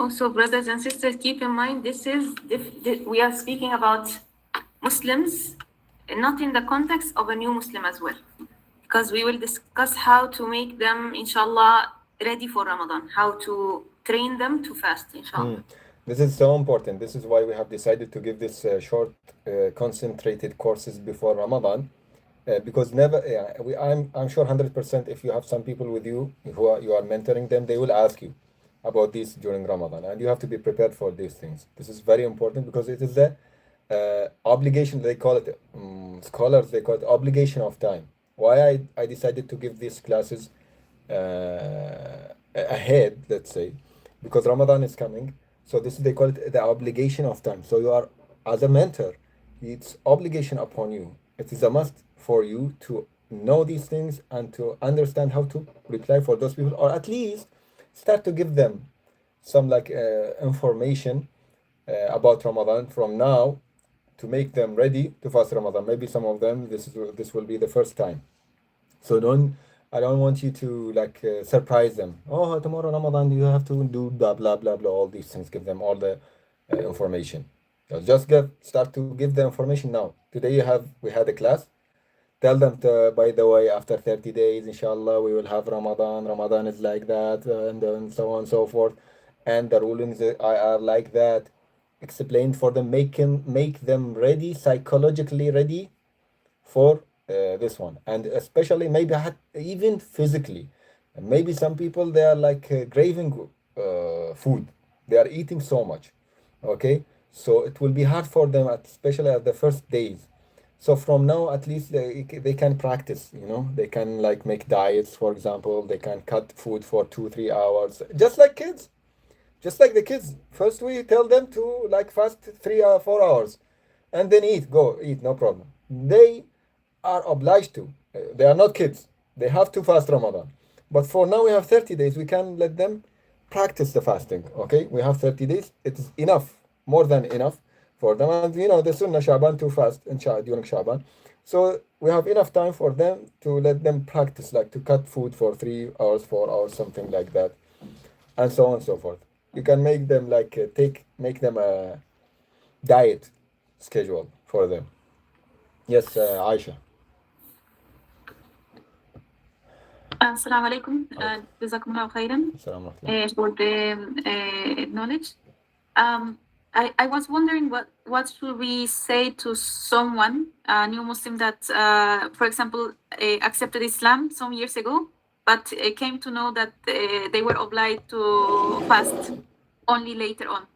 Also, brothers and sisters, keep in mind we are speaking about Muslims, not in the context of a new Muslim as well, because we will discuss how to make them, inshallah, ready for Ramadan, how to train them to fast, inshallah. This is so important. This is why we have decided to give this short, concentrated courses before Ramadan, because never. I'm sure 100%. If you have some people with you you are mentoring them, they will ask you about this during Ramadan, and you have to be prepared for these things. This is very important because it is the obligation. They call it scholars. They call it obligation of time. Why I decided to give these classes ahead, let's say, because Ramadan is coming. So this they call it the obligation of time. So you are, as a mentor, it's obligation upon you. It is a must for you to know these things and to understand how to reply for those people, or at least start to give them some like information about Ramadan from now to make them ready to fast Ramadan. Maybe some of them this will be the first time. So I don't want you to like surprise them. Oh, tomorrow Ramadan you have to do blah blah blah blah. All these things. Give them all the information. So just start to give the information now. Today we had a class. Tell them by the way, after 30 days, inshallah, we will have Ramadan. Ramadan is like that, and then so on and so forth. And the rulings are like that. Explain for them, make them ready, psychologically ready for this one, and especially maybe even physically. Maybe some people they are like craving food. They are eating so much, okay? So it will be hard for them, especially at the first days. So from now, at least they can practice. They can like make diets, for example. They can cut food for 2-3 hours, just like kids. Just like the kids. First, we tell them to like fast 3 or 4 hours, and then go eat, no problem. They are obliged to. They are not kids. They have to fast Ramadan. But for now, we have 30 days. We can let them practice the fasting. Okay, we have 30 days. It is enough, more than enough for them. And the Sunnah Shaban to fast during Shaban. So we have enough time for them to let them practice, like to cut food for 3 hours, 4 hours, something like that, and so on and so forth. You can make them like make them a diet schedule for them. Yes, Aisha. Assalamu alaikum. Jazakumullah khairan Assalamu alaikum. for the knowledge. I was wondering what should we say to someone, a new Muslim that, for example, accepted Islam some years ago, but came to know that they were obliged to fast only later on.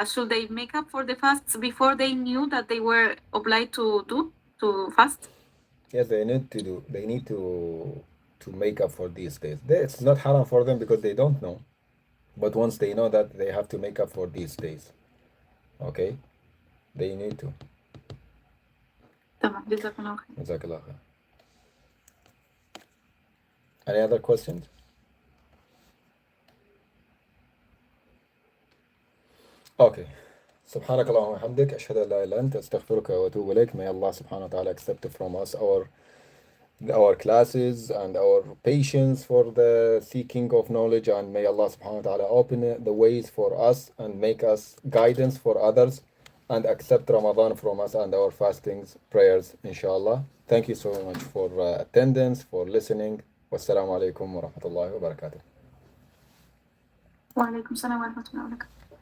Should they make up for the fasts before they knew that they were obliged to fast? Yes, they need to do. They need to make up for these days. It's not haram for them because they don't know. But once they know that, they have to make up for these days. Okay? They need to. Tamam, jazakumullah khair. Jazakallah khair. Any other questions? Okay. سبحانك اللهم وبحمدك أشهد أن لا إله إلا أنت أستغفرك وأتوب إليك. May Allah subhanahu wa ta'ala accept from us our classes and our patience for the seeking of knowledge, and may Allah subhanahu wa ta'ala open the ways for us and make us guidance for others and accept Ramadan from us and our fastings, prayers, inshallah. Thank you so much for attendance, for listening. Wassalamu alaikum wa rahmatullahi wa barakatuh. Wa alaikum salam wa rahmatullahi wa barakatuh.